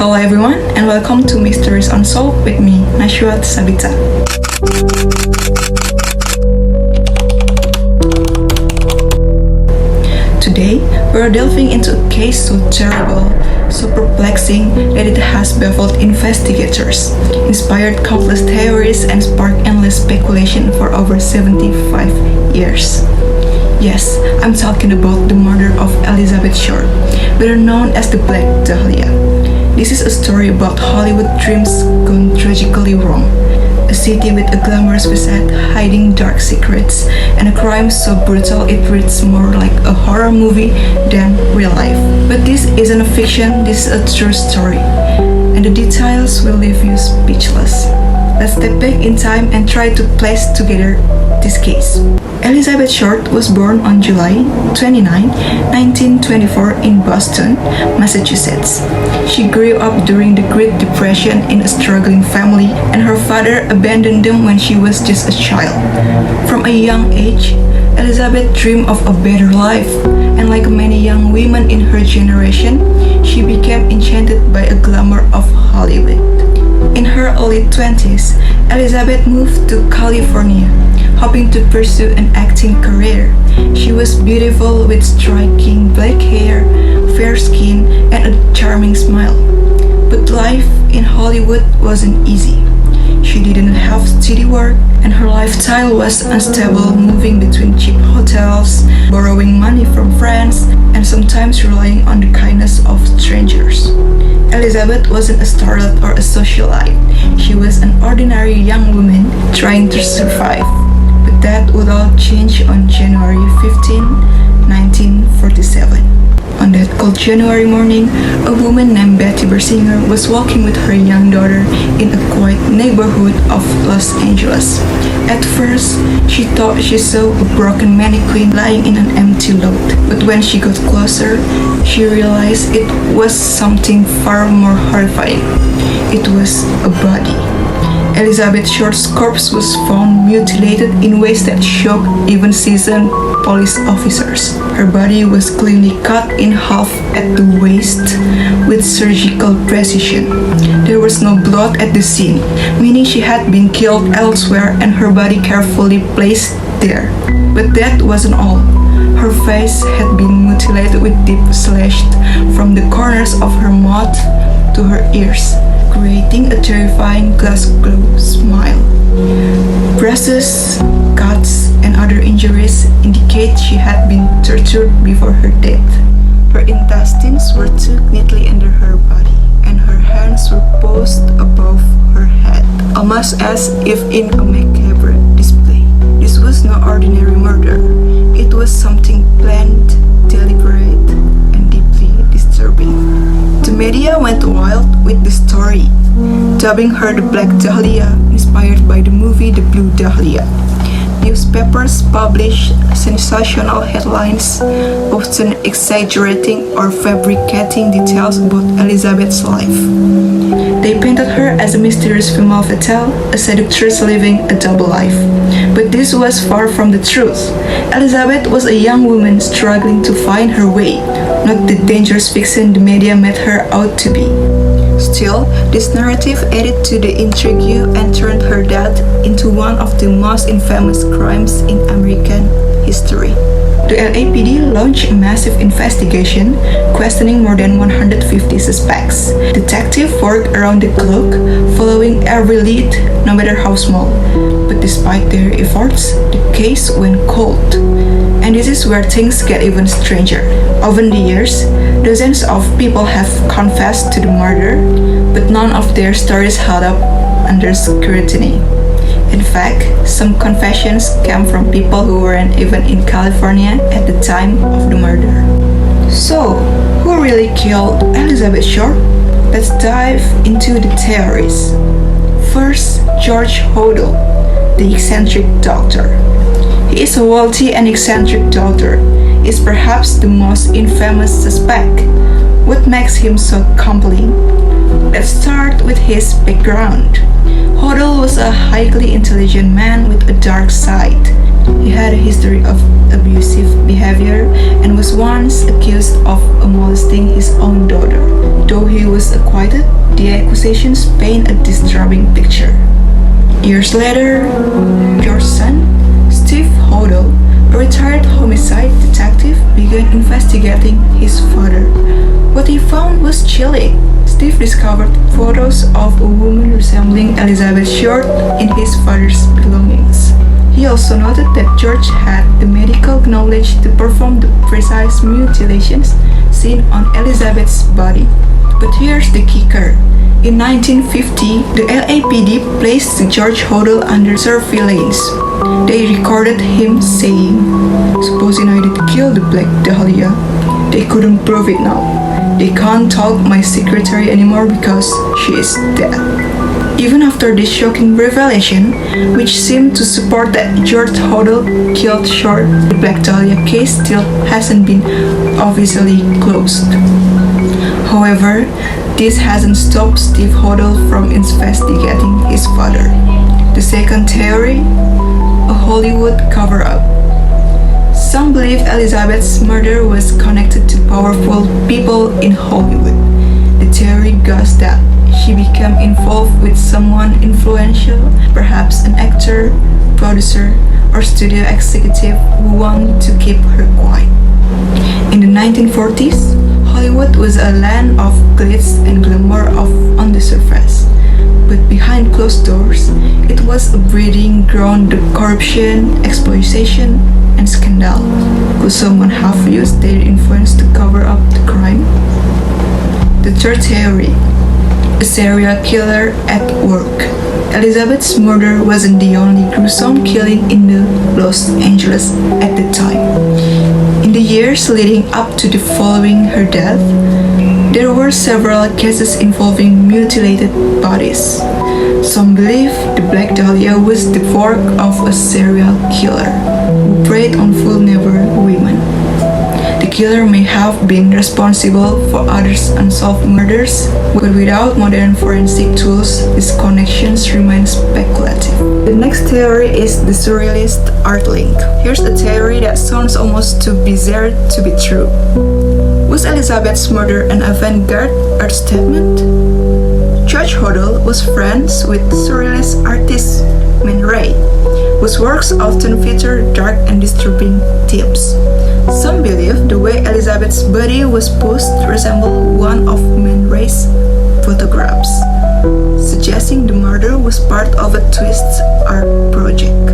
Hello everyone, and welcome to Mysteries Unsolved with me, Nashwat Sabita. Today, we're delving into a case so terrible, so perplexing that it has baffled investigators, inspired countless theories, and sparked endless speculation for over 75 years. Yes, I'm talking about the murder of Elizabeth Short, better known as the Black Dahlia. This is a story about Hollywood dreams gone tragically wrong. A city with a glamorous facade hiding dark secrets, and a crime so brutal it reads more like a horror movie than real life. But this isn't a fiction, this is a true story, and the details will leave you speechless. Let's step back in time and try to place together this case. Elizabeth Short was born on July 29, 1924 in Boston, Massachusetts. She grew up during the Great Depression in a struggling family, and her father abandoned them when she was just a child. From a young age, Elizabeth dreamed of a better life, and like many young women in her generation, she became enchanted by the glamour of Hollywood. In her early 20s, Elizabeth moved to California, hoping to pursue an acting career. She was beautiful with striking black hair, fair skin, and a charming smile. But life in Hollywood wasn't easy. She didn't have steady work, and her lifestyle was unstable, moving between cheap hotels, borrowing money from friends, and sometimes relying on the kindness of strangers. Elizabeth wasn't a starlet or a socialite. She was an ordinary young woman trying to survive. But that would all change on January 15, 1947. On that cold January morning, a woman named Betty Bersinger was walking with her young daughter in a quiet neighborhood of Los Angeles. At first, she thought she saw a broken mannequin lying in an empty lot, but when she got closer, she realized it was something far more horrifying. It was a body. Elizabeth Short's corpse was found mutilated in ways that shocked even seasoned police officers. Her body was cleanly cut in half at the waist with surgical precision. There was no blood at the scene, meaning she had been killed elsewhere and her body carefully placed there. But that wasn't all. Her face had been mutilated with deep slashes from the corners of her mouth to her ears, creating a terrifying glass-glow smile. Bruises, cuts, and other injuries indicate she had been tortured before her death. Her intestines were tucked neatly under her body, and her hands were posed above her head, almost as if in a macabre display. This was no ordinary murder. It was something planned, deliberate, and deeply disturbing. The media went wild with the story, dubbing her the Black Dahlia, inspired by the movie The Blue Dahlia. Newspapers published sensational headlines, often exaggerating or fabricating details about Elizabeth's life. They painted her as a mysterious femme fatale, a seductress living a double life. But this was far from the truth. Elizabeth was a young woman struggling to find her way, not the dangerous fiction the media made her out to be. Still, this narrative added to the intrigue and turned her death into one of the most infamous crimes in American history. The LAPD launched a massive investigation, questioning more than 150 suspects. Detectives worked around the clock, following every lead, no matter how small. But despite their efforts, the case went cold. And this is where things get even stranger. Over the years, dozens of people have confessed to the murder, but none of their stories held up under scrutiny. In fact, some confessions came from people who weren't even in California at the time of the murder. So, who really killed Elizabeth Short? Let's dive into the theories. First, George Hodel, the eccentric doctor. He is a wealthy and eccentric doctor. He is perhaps the most infamous suspect. What makes him so compelling? Let's start with his background. Hodel was a highly intelligent man with a dark side. He had a history of abusive behavior and was once accused of molesting his own daughter. Though he was acquitted, accusations paint a disturbing picture. Years later, George's son, Steve Hodel, a retired homicide detective, began investigating his father. What he found was chilling. Steve discovered photos of a woman resembling Elizabeth Short in his father's belongings. He also noted that George had the medical knowledge to perform the precise mutilations seen on Elizabeth's body. But here's the kicker. In 1950, the LAPD placed George Hodel under surveillance. They recorded him saying, "Supposing I did kill the Black Dahlia, they couldn't prove it now. They can't talk my secretary anymore because she is dead." Even after this shocking revelation, which seemed to support that George Hodel killed Short, the Black Dahlia case still hasn't been officially closed. However, this hasn't stopped Steve Hodel from investigating his father. The second theory, a Hollywood cover-up. Some believe Elizabeth's murder was connected to powerful people in Hollywood. The theory goes that she became involved with someone influential, perhaps an actor, producer, or studio executive who wanted to keep her quiet. In the 1940s, Hollywood was a land of glitz and glamour on the surface. But behind closed doors, it was a breeding ground of corruption, exploitation, and scandal. Could someone have used their influence to cover up the crime? The third theory, a serial killer at work. Elizabeth's murder wasn't the only gruesome killing in Los Angeles at the time. In the years leading up to the following her death, there were several cases involving mutilated bodies. Some believe the Black Dahlia was the work of a serial killer who preyed on vulnerable women. The killer may have been responsible for others' unsolved murders, but without modern forensic tools, these connections remain speculative. The next theory is the surrealist art link. Here's a theory that sounds almost too bizarre to be true. Was Elizabeth's murder an avant-garde art statement? George Hodel was friends with surrealist artist Man Ray, whose works often feature dark and disturbing themes. Some believe the way Elizabeth's body was posed resembled one of Man Ray's photographs, suggesting the murder was part of a twist art project.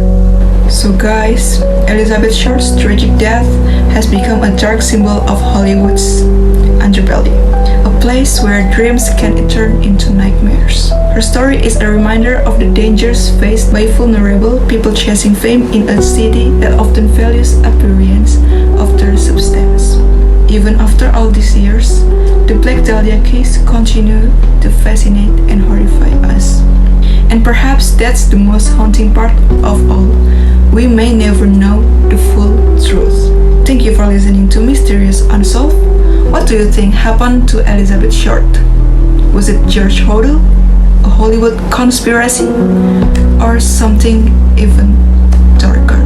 So guys, Elizabeth Short's tragic death has become a dark symbol of Hollywood's underbelly, a place where dreams can turn into nightmares. Her story is a reminder of the dangers faced by vulnerable people chasing fame in a city that often values appearance over substance. Even after all these years, the Black Dahlia case continues to fascinate and horrify us. And perhaps that's the most haunting part of all. We may never know the full truth. Thank you for listening to Mysterious Unsolved. What do you think happened to Elizabeth Short? Was it George Hodel, a Hollywood conspiracy, or something even darker?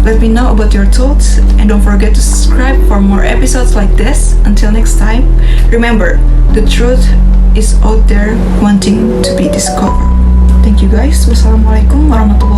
Let me know about your thoughts, and don't forget to subscribe for more episodes like this. Until next time, remember, the truth is out there wanting to be discovered. Thank you guys. Wassalamualaikum warahmatullahi wabarakatuh.